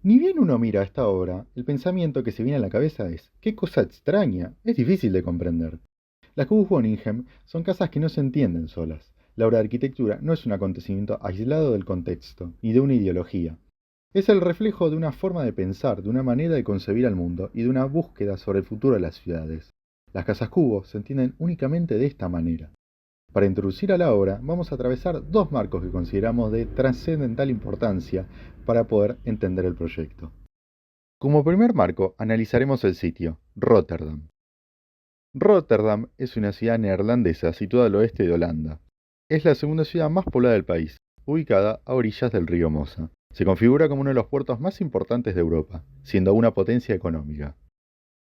Ni bien uno mira a esta obra, el pensamiento que se viene a la cabeza es, ¡qué cosa extraña! Es difícil de comprender. Las Cubus-Bonningham son casas que no se entienden solas. La obra de arquitectura no es un acontecimiento aislado del contexto, ni de una ideología. Es el reflejo de una forma de pensar, de una manera de concebir al mundo y de una búsqueda sobre el futuro de las ciudades. Las casas cubo se entienden únicamente de esta manera. Para introducir a la obra, vamos a atravesar dos marcos que consideramos de trascendental importancia para poder entender el proyecto. Como primer marco, analizaremos el sitio, Rotterdam. Rotterdam es una ciudad neerlandesa situada al oeste de Holanda. Es la segunda ciudad más poblada del país, ubicada a orillas del río Mosa. Se configura como uno de los puertos más importantes de Europa, siendo una potencia económica.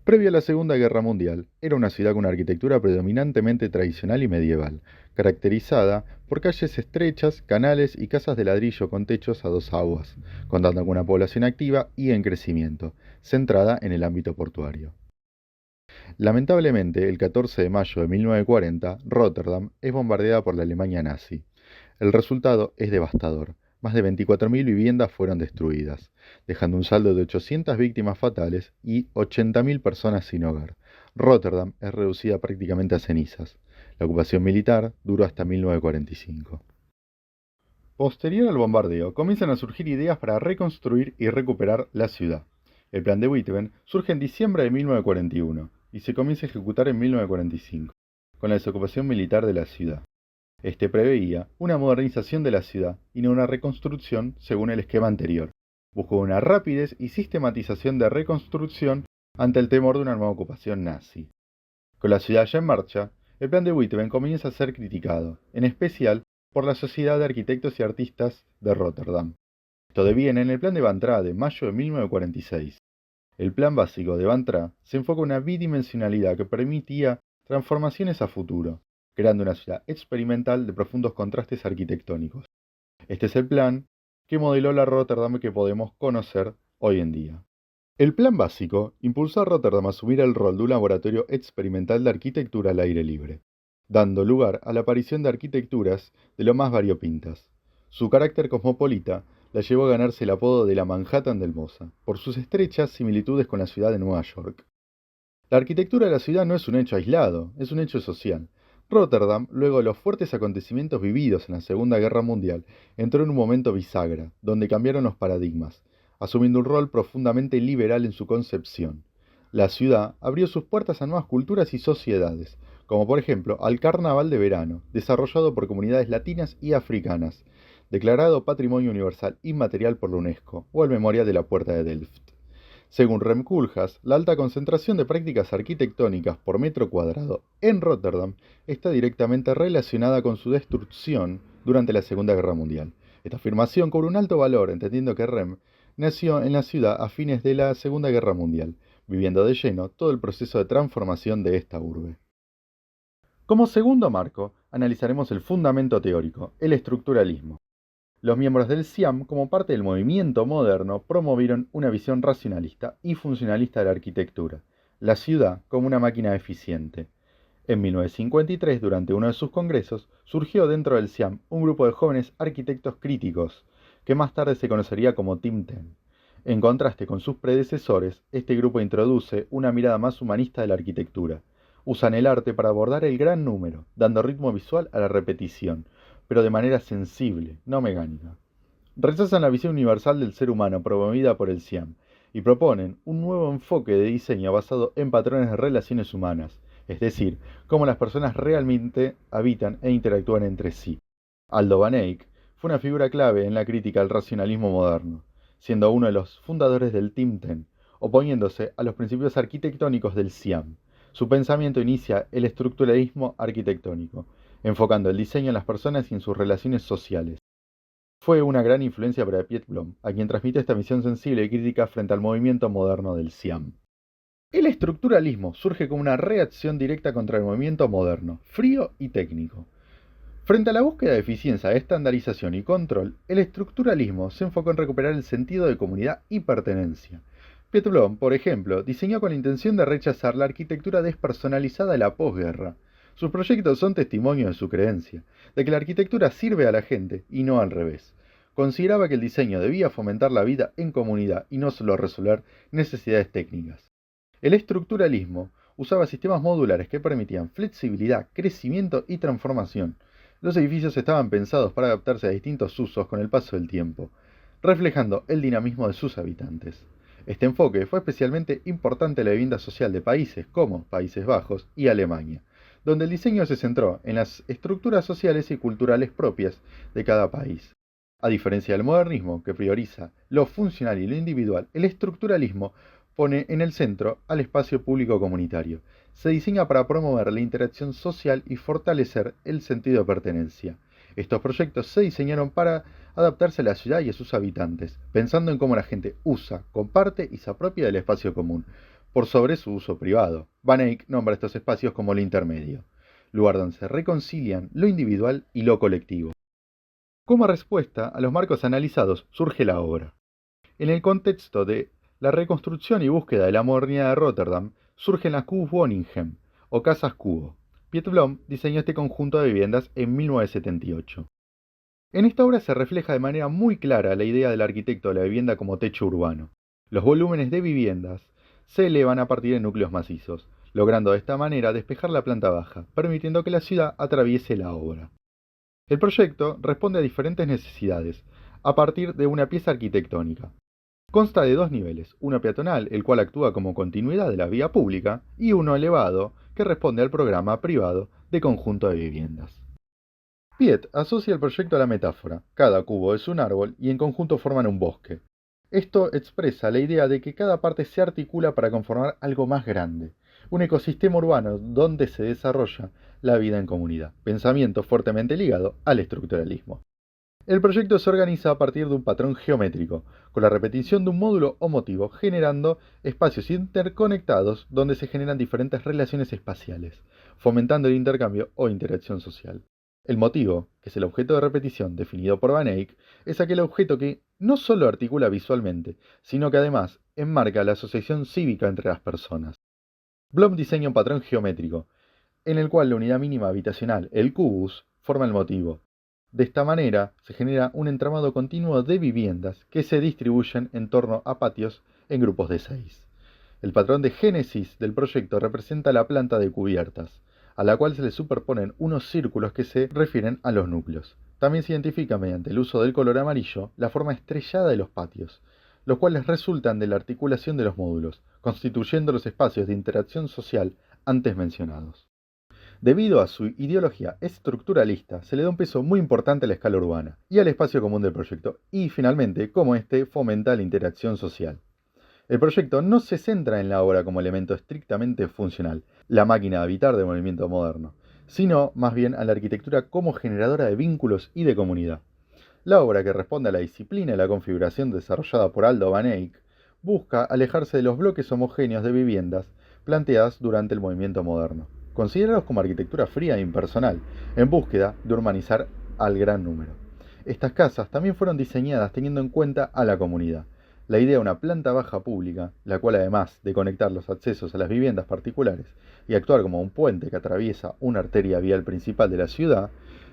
Previo a la Segunda Guerra Mundial, era una ciudad con una arquitectura predominantemente tradicional y medieval, caracterizada por calles estrechas, canales y casas de ladrillo con techos a dos aguas, contando con una población activa y en crecimiento, centrada en el ámbito portuario. Lamentablemente, el 14 de mayo de 1940, Rotterdam es bombardeada por la Alemania nazi. El resultado es devastador. Más de 24.000 viviendas fueron destruidas, dejando un saldo de 800 víctimas fatales y 80.000 personas sin hogar. Rotterdam es reducida prácticamente a cenizas. La ocupación militar duró hasta 1945. Posterior al bombardeo, comienzan a surgir ideas para reconstruir y recuperar la ciudad. El plan de Witwen surge en diciembre de 1941 y se comienza a ejecutar en 1945, con la desocupación militar de la ciudad. Este preveía una modernización de la ciudad y no una reconstrucción según el esquema anterior. Buscó una rapidez y sistematización de reconstrucción ante el temor de una nueva ocupación nazi. Con la ciudad ya en marcha, el plan de Witwen comienza a ser criticado, en especial por la Sociedad de Arquitectos y Artistas de Rotterdam. Esto deviene en el plan de Van Tra de mayo de 1946. El plan básico de Van Tra se enfoca en una bidimensionalidad que permitía transformaciones a futuro, creando una ciudad experimental de profundos contrastes arquitectónicos. Este es el plan que modeló la Rotterdam que podemos conocer hoy en día. El plan básico impulsó a Rotterdam a asumir el rol de un laboratorio experimental de arquitectura al aire libre, dando lugar a la aparición de arquitecturas de lo más variopintas. Su carácter cosmopolita la llevó a ganarse el apodo de la Manhattan del Mosa, por sus estrechas similitudes con la ciudad de Nueva York. La arquitectura de la ciudad no es un hecho aislado, es un hecho social. Rotterdam, luego de los fuertes acontecimientos vividos en la Segunda Guerra Mundial, entró en un momento bisagra, donde cambiaron los paradigmas, asumiendo un rol profundamente liberal en su concepción. La ciudad abrió sus puertas a nuevas culturas y sociedades, como por ejemplo al Carnaval de Verano, desarrollado por comunidades latinas y africanas, declarado Patrimonio Universal Inmaterial por la UNESCO, o el Memorial de la Puerta de Delft. Según Rem Koolhaas, la alta concentración de prácticas arquitectónicas por metro cuadrado en Rotterdam está directamente relacionada con su destrucción durante la Segunda Guerra Mundial. Esta afirmación cobra un alto valor, entendiendo que Rem nació en la ciudad a fines de la Segunda Guerra Mundial, viviendo de lleno todo el proceso de transformación de esta urbe. Como segundo marco, analizaremos el fundamento teórico, el estructuralismo. Los miembros del CIAM, como parte del movimiento moderno, promovieron una visión racionalista y funcionalista de la arquitectura, la ciudad como una máquina eficiente. En 1953, durante uno de sus congresos, surgió dentro del CIAM un grupo de jóvenes arquitectos críticos, que más tarde se conocería como Team Ten. En contraste con sus predecesores, este grupo introduce una mirada más humanista de la arquitectura. Usan el arte para abordar el gran número, dando ritmo visual a la repetición, pero de manera sensible, no mecánica. Rechazan la visión universal del ser humano promovida por el CIAM y proponen un nuevo enfoque de diseño basado en patrones de relaciones humanas, es decir, cómo las personas realmente habitan e interactúan entre sí. Aldo Van Eyck fue una figura clave en la crítica al racionalismo moderno, siendo uno de los fundadores del Team Ten, oponiéndose a los principios arquitectónicos del CIAM. Su pensamiento inicia el estructuralismo arquitectónico, enfocando el diseño en las personas y en sus relaciones sociales. Fue una gran influencia para Piet Blom, a quien transmitió esta visión sensible y crítica frente al movimiento moderno del CIAM. El estructuralismo surge como una reacción directa contra el movimiento moderno, frío y técnico. Frente a la búsqueda de eficiencia, estandarización y control, el estructuralismo se enfocó en recuperar el sentido de comunidad y pertenencia. Piet Blom, por ejemplo, diseñó con la intención de rechazar la arquitectura despersonalizada de la posguerra. Sus proyectos son testimonio de su creencia, de que la arquitectura sirve a la gente y no al revés. consideraba que el diseño debía fomentar la vida en comunidad y no solo resolver necesidades técnicas. El estructuralismo usaba sistemas modulares que permitían flexibilidad, crecimiento y transformación. Los edificios estaban pensados para adaptarse a distintos usos con el paso del tiempo, reflejando el dinamismo de sus habitantes. Este enfoque fue especialmente importante en la vivienda social de países como Países Bajos y Alemania, donde el diseño se centró en las estructuras sociales y culturales propias de cada país. A diferencia del modernismo, que prioriza lo funcional y lo individual, el estructuralismo pone en el centro al espacio público comunitario. Se diseña para promover la interacción social y fortalecer el sentido de pertenencia. Estos proyectos se diseñaron para adaptarse a la ciudad y a sus habitantes, pensando en cómo la gente usa, comparte y se apropia del espacio común, por sobre su uso privado. Van Eyck nombra estos espacios como lo intermedio, lugar donde se reconcilian lo individual y lo colectivo. Como respuesta a los marcos analizados surge la obra. En el contexto de la reconstrucción y búsqueda de la modernidad de Rotterdam, surgen las Koopwoningen, o casas cubo. Piet Blom diseñó este conjunto de viviendas en 1978. En esta obra se refleja de manera muy clara la idea del arquitecto de la vivienda como techo urbano. Los volúmenes de viviendas se elevan a partir de núcleos macizos, logrando de esta manera despejar la planta baja, permitiendo que la ciudad atraviese la obra. El proyecto responde a diferentes necesidades, a partir de una pieza arquitectónica. Consta de dos niveles, uno peatonal, el cual actúa como continuidad de la vía pública, y uno elevado, que responde al programa privado de conjunto de viviendas. Piet asocia el proyecto a la metáfora. Cada cubo es un árbol y en conjunto forman un bosque. Esto expresa la idea de que cada parte se articula para conformar algo más grande, un ecosistema urbano donde se desarrolla la vida en comunidad, pensamiento fuertemente ligado al estructuralismo. El proyecto se organiza a partir de un patrón geométrico, con la repetición de un módulo o motivo, generando espacios interconectados donde se generan diferentes relaciones espaciales, fomentando el intercambio o interacción social. El motivo, que es el objeto de repetición definido por Van Eyck, es aquel objeto que no solo articula visualmente, sino que además enmarca la asociación cívica entre las personas. Blom diseña un patrón geométrico, en el cual la unidad mínima habitacional, el cubus, forma el motivo. De esta manera se genera un entramado continuo de viviendas que se distribuyen en torno a patios en grupos de 6. El patrón de génesis del proyecto representa la planta de cubiertas, a la cual se le superponen unos círculos que se refieren a los núcleos. También se identifica mediante el uso del color amarillo la forma estrellada de los patios, los cuales resultan de la articulación de los módulos, constituyendo los espacios de interacción social antes mencionados. Debido a su ideología estructuralista, se le da un peso muy importante a la escala urbana y al espacio común del proyecto, y finalmente, cómo éste fomenta la interacción social. El proyecto no se centra en la obra como elemento estrictamente funcional, la máquina de habitar del movimiento moderno, sino más bien a la arquitectura como generadora de vínculos y de comunidad. La obra, que responde a la disciplina y la configuración desarrollada por Aldo Van Eyck, busca alejarse de los bloques homogéneos de viviendas planteadas durante el movimiento moderno, considerados como arquitectura fría e impersonal, en búsqueda de urbanizar al gran número. Estas casas también fueron diseñadas teniendo en cuenta a la comunidad. La idea de una planta baja pública, la cual además de conectar los accesos a las viviendas particulares y actuar como un puente que atraviesa una arteria vial principal de la ciudad,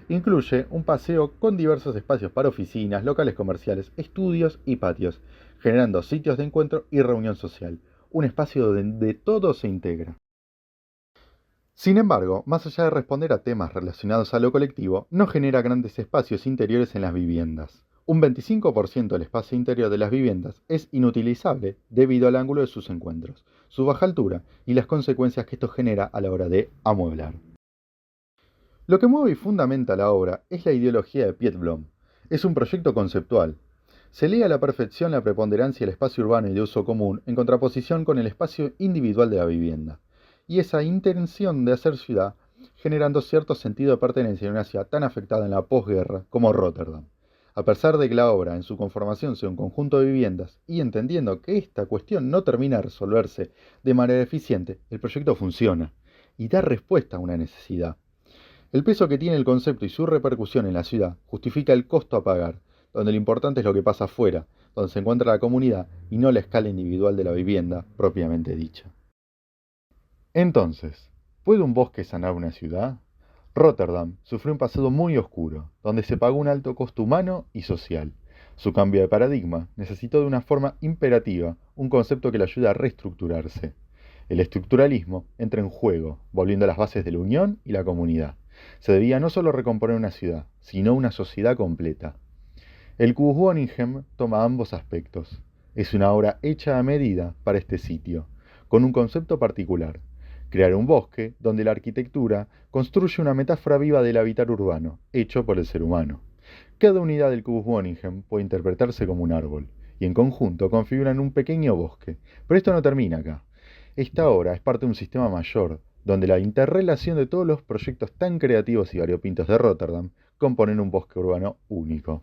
incluye un paseo con diversos espacios para oficinas, locales comerciales, estudios y patios, generando sitios de encuentro y reunión social, un espacio donde todo se integra. Sin embargo, más allá de responder a temas relacionados a lo colectivo, no genera grandes espacios interiores en las viviendas. Un 25% del espacio interior de las viviendas es inutilizable debido al ángulo de sus encuentros, su baja altura y las consecuencias que esto genera a la hora de amueblar. Lo que mueve y fundamenta la obra es la ideología de Piet Blom. Es un proyecto conceptual. Se lee a la perfección la preponderancia del espacio urbano y de uso común en contraposición con el espacio individual de la vivienda, y esa intención de hacer ciudad, generando cierto sentido de pertenencia en una ciudad tan afectada en la posguerra como Rotterdam. A pesar de que la obra en su conformación sea un conjunto de viviendas, y entendiendo que esta cuestión no termina de resolverse de manera eficiente, el proyecto funciona y da respuesta a una necesidad. El peso que tiene el concepto y su repercusión en la ciudad justifica el costo a pagar, donde lo importante es lo que pasa afuera, donde se encuentra la comunidad y no la escala individual de la vivienda propiamente dicha. Entonces, ¿puede un bosque sanar una ciudad? Rotterdam sufrió un pasado muy oscuro, donde se pagó un alto costo humano y social. Su cambio de paradigma necesitó de una forma imperativa, un concepto que le ayuda a reestructurarse. El estructuralismo entra en juego, volviendo a las bases de la unión y la comunidad. Se debía no solo recomponer una ciudad, sino una sociedad completa. El Cubus toma ambos aspectos. Es una obra hecha a medida para este sitio, con un concepto particular: crear un bosque donde la arquitectura construye una metáfora viva del habitar urbano, hecho por el ser humano. Cada unidad del Cubus puede interpretarse como un árbol, y en conjunto configuran un pequeño bosque. Pero esto no termina acá. Esta obra es parte de un sistema mayor, donde la interrelación de todos los proyectos tan creativos y variopintos de Rotterdam componen un bosque urbano único.